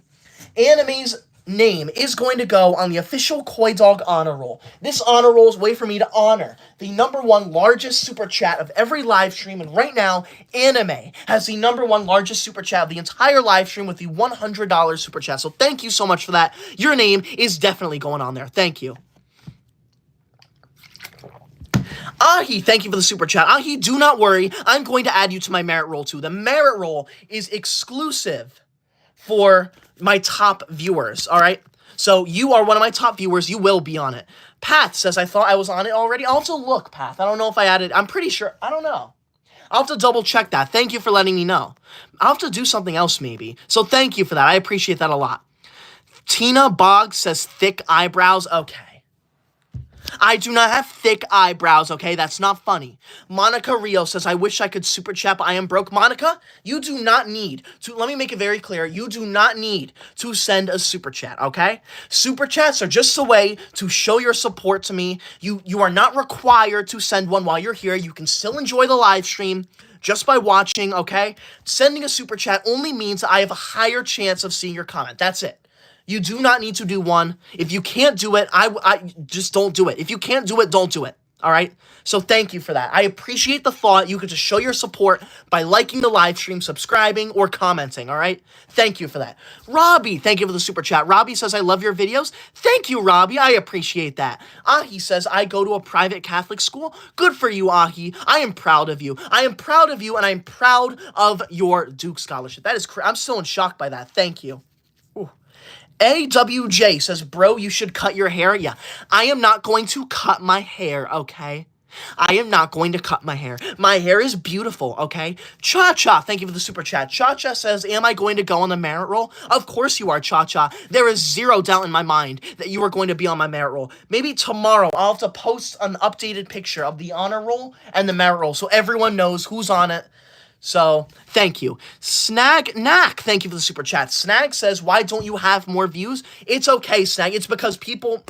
Anime's name is going to go on the official Koi Dog honor roll. This honor roll is a way for me to honor the #1 largest super chat of every live stream, and right now, Anime has the #1 largest super chat of the entire live stream with the $100 super chat. So thank you so much for that. Your name is definitely going on there. Thank you. Ahi, thank you for the super chat. Ahi, do not worry. I'm going to add you to my merit roll too. The merit roll is exclusive for my top viewers, all right? So you are one of my top viewers. You will be on it. Path says, I thought I was on it already. I'll have to look, Path. I don't know if I added. I'm pretty sure. I don't know. I'll have to double check that. Thank you for letting me know. I'll have to do something else maybe. So thank you for that. I appreciate that a lot. Tina Boggs says, thick eyebrows. Okay. I do not have thick eyebrows, okay? That's not funny. Monica Rio says, I wish I could super chat, but I am broke. Monica, you do not need to, let me make it very clear, you do not need to send a super chat, okay? Super chats are just a way to show your support to me. You are not required to send one while you're here. You can still enjoy the live stream just by watching, okay? Sending a super chat only means I have a higher chance of seeing your comment. That's it. You do not need to do one. If you can't do it, I just don't do it. If you can't do it, don't do it. All right? So thank you for that. I appreciate the thought. You could just show your support by liking the live stream, subscribing, or commenting. All right? Thank you for that. Robbie, thank you for the super chat. Robbie says, I love your videos. Thank you, Robbie. I appreciate that. Ahi says, I go to a private Catholic school. Good for you, Ahi. I am proud of you. I am proud of you, and I am proud of your Duke scholarship. That is I'm still in shock by that. Thank you. AWJ says, bro, you should cut your hair. Yeah, I am not going to cut my hair, okay? I am not going to cut my hair. My hair is beautiful, okay? Cha-Cha, thank you for the super chat. Cha-Cha says, am I going to go on the merit roll? Of course you are, Cha-Cha. There is zero doubt in my mind that you are going to be on my merit roll. Maybe tomorrow I'll have to post an updated picture of the honor roll and the merit roll so everyone knows who's on it. So, thank you. Snag Knack, thank you for the super chat. Snag says, why don't you have more views? It's okay, Snag. It's because people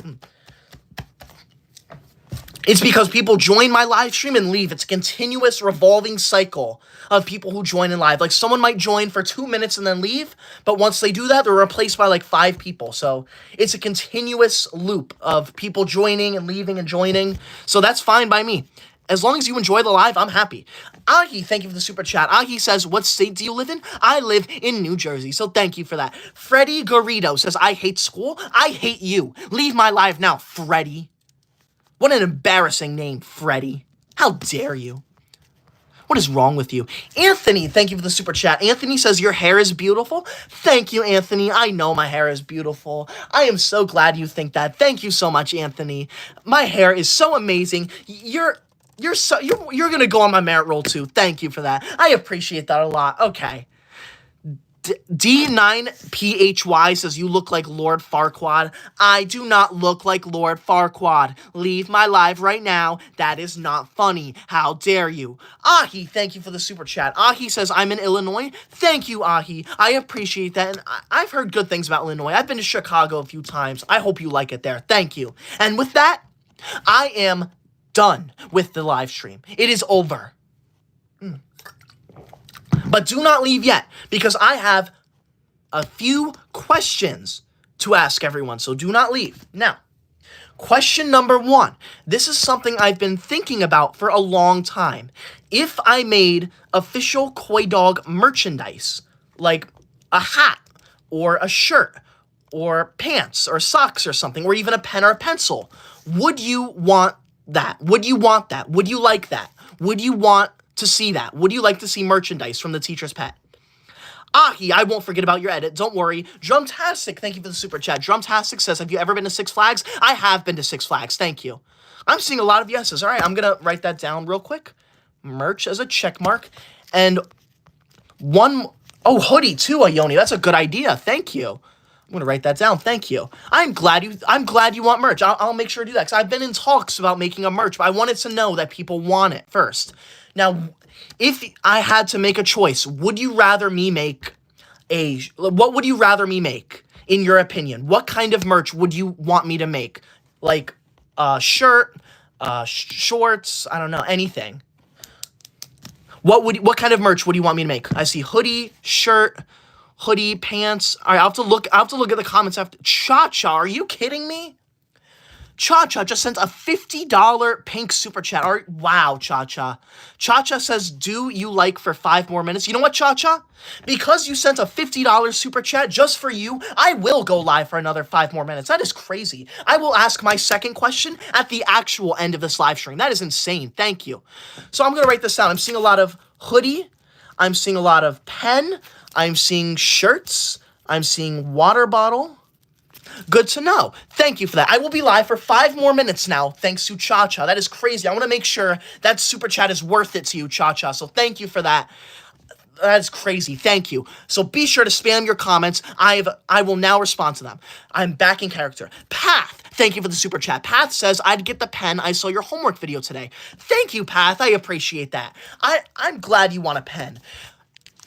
join my live stream and leave. It's a continuous revolving cycle of people who join in live. Like, someone might join for 2 minutes and then leave, but once they do that, they're replaced by like 5 people. So, it's a continuous loop of people joining and leaving and joining. So, that's fine by me. As long as you enjoy the live, I'm happy. Ahi, thank you for the super chat. Ahi says, what state do you live in? I live in New Jersey, so thank you for that. Freddie Garrido says, I hate school. I hate you. Leave my live now, Freddie. What an embarrassing name, Freddie. How dare you? What is wrong with you? Anthony, thank you for the super chat. Anthony says, your hair is beautiful. Thank you, Anthony. I know my hair is beautiful. I am so glad you think that. Thank you so much, Anthony. My hair is so amazing. You're gonna go on my merit roll too. Thank you for that. I appreciate that a lot. Okay. D9PHY says, you look like Lord Farquaad. I do not look like Lord Farquaad. Leave my live right now. That is not funny. How dare you? Ahi, thank you for the super chat. Ahi says, I'm in Illinois. Thank you, Ahi. I appreciate that. And I've heard good things about Illinois. I've been to Chicago a few times. I hope you like it there. Thank you. And with that, I am done with the live stream. It is over. But do not leave yet, because I have a few questions to ask everyone, so do not leave. Now, question number 1. This is something I've been thinking about for a long time. If I made official Koi Dog merchandise, like a hat, or a shirt, or pants, or socks, or something, or even a pen or a pencil, would you want that? Would you want that? Would you like that? Would you want to see that? Would you like to see merchandise from the teacher's pet? Ahi, I won't forget about your edit. Don't worry. Drumtastic, thank you for the super chat. Drumtastic says, have you ever been to Six Flags? I have been to Six Flags. Thank you. I'm seeing a lot of yeses. All right, I'm going to write that down real quick. Merch as a check mark. And hoodie too, Ioni. That's a good idea. Thank you. I'm going to write that down. Thank you. I'm glad you want merch. I'll make sure to do that, because I've been in talks about making a merch, but I wanted to know that people want it first. Now, if I had to make a choice, what would you rather me make, in your opinion? What kind of merch would you want me to make? Like a shirt, shorts, I don't know, anything. What kind of merch would you want me to make? I see hoodie, shirt, hoodie, pants. All right, I'll have to look at the comments after. Cha-Cha, are you kidding me? Cha-Cha just sent a $50 pink super chat. All right, wow, Cha-Cha. Cha-Cha says, do you like for 5 more minutes? You know what, Cha-Cha? Because you sent a $50 super chat just for you, I will go live for another 5 more minutes. That is crazy. I will ask my second question at the actual end of this live stream. That is insane. Thank you. So I'm going to write this down. I'm seeing a lot of hoodie. I'm seeing a lot of pen. I'm seeing shirts. I'm seeing water bottle. Good to know. Thank you for that. I will be live for 5 more minutes now, thanks to Cha-Cha. That is crazy. I want to make sure that super chat is worth it to you, Cha-Cha. So thank you for that. That's crazy. Thank you. So be sure to spam your comments. I will now respond to them. I'm back in character. Path, thank you for the super chat. Path says, I'd get the pen. I saw your homework video today. Thank you, Path. I appreciate that. I'm glad you want a pen.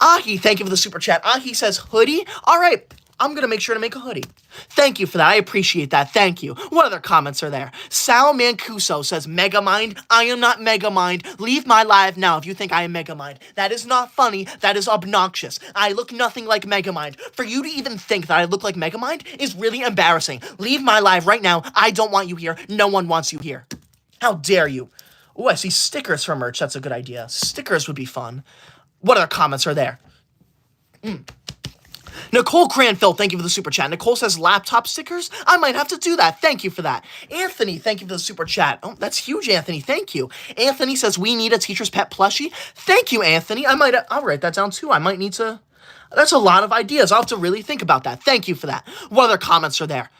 Ahi, thank you for the super chat. Ahi says, hoodie? All right. I'm going to make sure to make a hoodie. Thank you for that. I appreciate that. Thank you. What other comments are there? Sal Mancuso says, Megamind? I am not Megamind. Leave my live now if you think I am Megamind. That is not funny. That is obnoxious. I look nothing like Megamind. For you to even think that I look like Megamind is really embarrassing. Leave my live right now. I don't want you here. No one wants you here. How dare you? Oh, I see stickers for merch. That's a good idea. Stickers would be fun. What other comments are there? Nicole Cranfield, thank you for the super chat. Nicole says laptop stickers? I might have to do that. Thank you for that. Anthony, thank you for the super chat. Oh, that's huge, Anthony. Thank you. Anthony says we need a teacher's pet plushie. Thank you, Anthony. I'll write that down too. I might need to. That's a lot of ideas. I'll have to really think about that. Thank you for that. What other comments are there?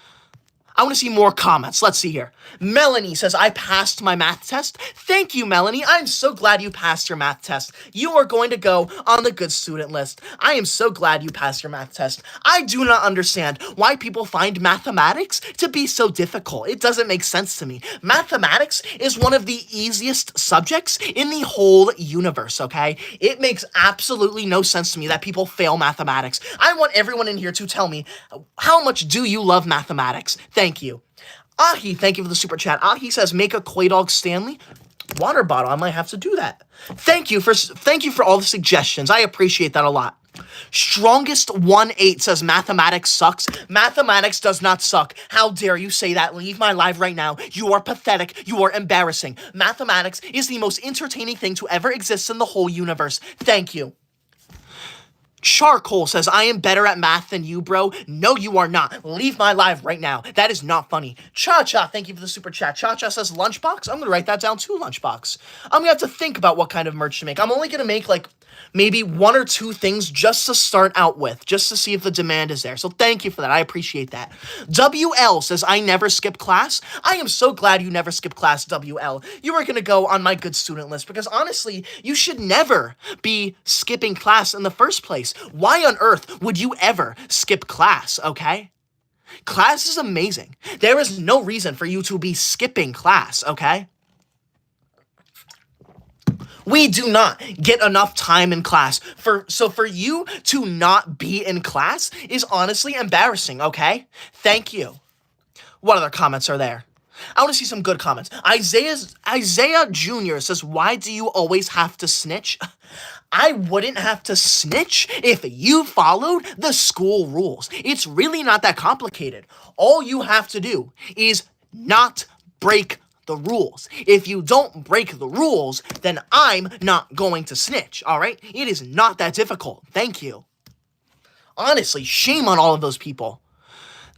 I want to see more comments. Let's see here. Melanie says, I passed my math test. Thank you, Melanie. I'm so glad you passed your math test. You are going to go on the good student list. I am so glad you passed your math test. I do not understand why people find mathematics to be so difficult. It doesn't make sense to me. Mathematics is one of the easiest subjects in the whole universe, okay? It makes absolutely no sense to me that people fail mathematics. I want everyone in here to tell me, how much do you love mathematics? Thank you. Ahi, thank you for the super chat. Ahi says, make a Koi Dog Stanley water bottle. I might have to do that. Thank you for all the suggestions. I appreciate that a lot. Strongest18 says mathematics sucks. Mathematics does not suck. How dare you say that? Leave my live right now. You are pathetic. You are embarrassing. Mathematics is the most entertaining thing to ever exist in the whole universe. Thank you. Charcoal says, I am better at math than you, bro. No, you are not. Leave my live right now. That is not funny. Cha-Cha, thank you for the super chat. Cha-Cha says, lunchbox? I'm going to write that down too, lunchbox. I'm going to have to think about what kind of merch to make. I'm only going to make, like, maybe one or two things just to start out with, just to see if the demand is there. So thank you for that. I appreciate that. WL says, I never skip class. I am so glad you never skip class, WL. You are going to go on my good student list because honestly, you should never be skipping class in the first place. Why on earth would you ever skip class, okay? Class is amazing. There is no reason for you to be skipping class, okay? We do not get enough time in class. So for you to not be in class is honestly embarrassing, okay? Thank you. What other comments are there? I want to see some good comments. Isaiah Jr. says, why do you always have to snitch? I wouldn't have to snitch if you followed the school rules. It's really not that complicated. All you have to do is not break the rules. If you don't break the rules, then I'm not going to snitch, all right? It is not that difficult. Thank you. Honestly, shame on all of those people.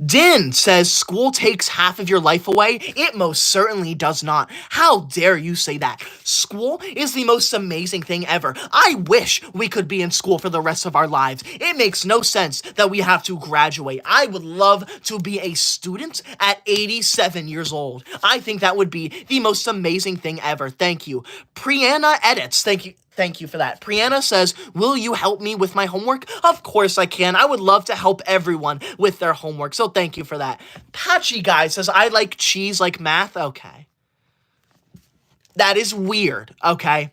Din says, school takes half of your life away. It most certainly does not. How dare you say that? School is the most amazing thing ever. I wish we could be in school for the rest of our lives. It makes no sense that we have to graduate. I would love to be a student at 87 years old. I think that would be the most amazing thing ever. Thank you. Priyanna Edits, thank you. Thank you for that. Priyanna says, will you help me with my homework? Of course I can. I would love to help everyone with their homework, so thank you for that. Patchy Guy says, I like cheese like math. Okay. That is weird, okay?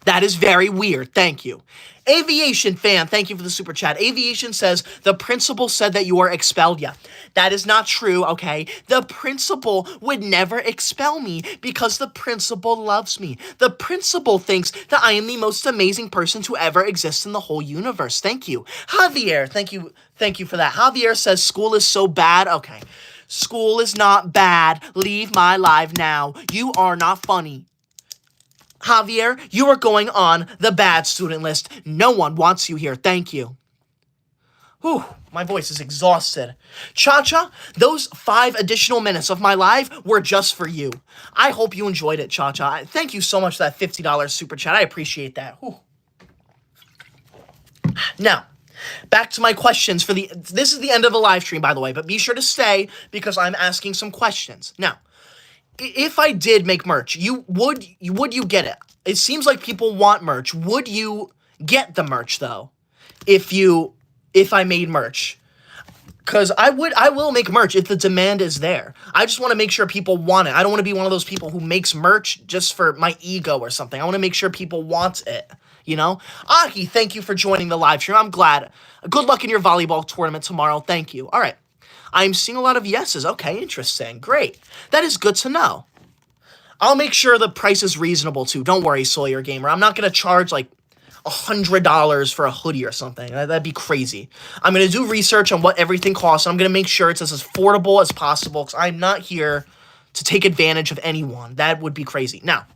That is very weird. Thank you. Aviation Fan, thank you for the super chat. Aviation says, the principal said that you are expelled. Yeah, that is not true, okay? The principal would never expel me because the principal loves me. The principal thinks that I am the most amazing person to ever exist in the whole universe. Thank you. Javier, thank you for that. Javier says, school is so bad. Okay, school is not bad. Leave my life now. You are not funny. Javier, you are going on the bad student list. No one wants you here. Thank you. Whew, my voice is exhausted. Cha-Cha, those 5 additional minutes of my life were just for you. I hope you enjoyed it, Cha-Cha. Thank you so much for that $50 super chat. I appreciate that. Whew. Now, back to my questions for this is the end of the live stream, by the way, but be sure to stay because I'm asking some questions. Now, if I did make merch, would you get it? It seems like people want merch. Would you get the merch though? If I made merch? Cause I will make merch if the demand is there. I just want to make sure people want it. I don't want to be one of those people who makes merch just for my ego or something. I want to make sure people want it. You know? Aki, thank you for joining the live stream. I'm glad. Good luck in your volleyball tournament tomorrow. Thank you. All right. I'm seeing a lot of yeses. Okay, interesting. Great. That is good to know. I'll make sure the price is reasonable too. Don't worry, Sawyer Gamer. I'm not going to charge like $100 for a hoodie or something. That'd be crazy. I'm going to do research on what everything costs. And I'm going to make sure it's as affordable as possible because I'm not here to take advantage of anyone. That would be crazy. Now,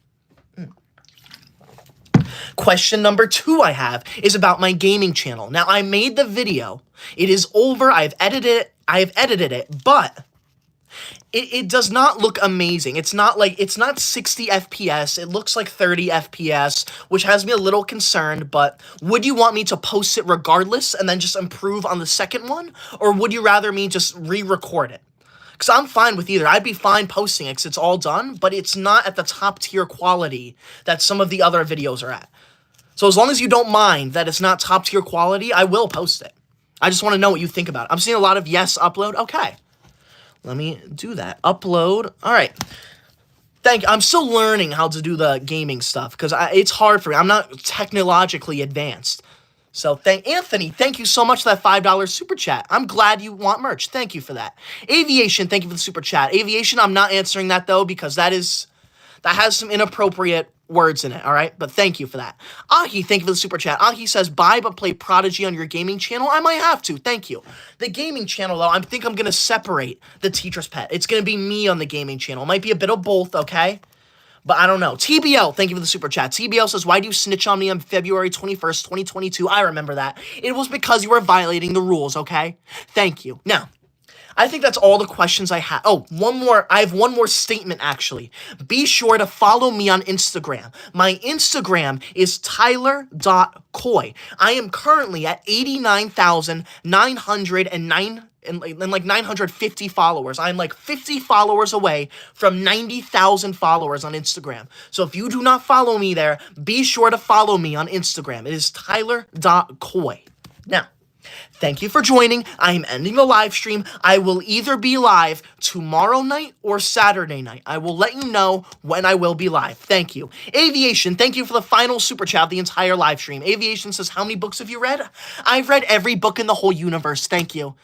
question number 2 I have is about my gaming channel. Now, I made the video. It is over. I have edited it, but it does not look amazing. It's not 60 FPS. It looks like 30 FPS, which has me a little concerned, but would you want me to post it regardless and then just improve on the second one? Or would you rather me just re-record it? Because I'm fine with either. I'd be fine posting it because it's all done, but it's not at the top tier quality that some of the other videos are at. So as long as you don't mind that it's not top tier quality, I will post it. I just want to know what you think about it. I'm seeing a lot of yes, upload. Okay. Let me do that. Upload. All right. Thank you. I'm still learning how to do the gaming stuff because it's hard for me. I'm not technologically advanced. So Anthony, thank you so much for that $5 super chat. I'm glad you want merch. Thank you for that. Aviation, thank you for the super chat. Aviation, I'm not answering that though because that has some inappropriate words in it, all right? But thank you for that. Ahi, thank you for the super chat. Ahi says, buy but play Prodigy on your gaming channel. I might have to. Thank you. The gaming channel, though, I think I'm going to separate the teacher's pet. It's going to be me on the gaming channel. It might be a bit of both, okay? But I don't know. TBL, thank you for the super chat. TBL says, why do you snitch on me on February 21st, 2022? I remember that. It was because you were violating the rules, okay? Thank you. Now, I think that's all the questions I have. Oh, one more. I have one more statement, actually. Be sure to follow me on Instagram. My Instagram is tyler.coy. I am currently at 89,909 and like 950 followers. I'm like 50 followers away from 90,000 followers on Instagram. So if you do not follow me there, be sure to follow me on Instagram. It is tyler.coy. Now, thank you for joining. I am ending the live stream. I will either be live tomorrow night or Saturday night. I will let you know when I will be live. Thank you. Aviation, thank you for the final super chat of the entire live stream. Aviation says, how many books have you read? I've read every book in the whole universe. Thank you.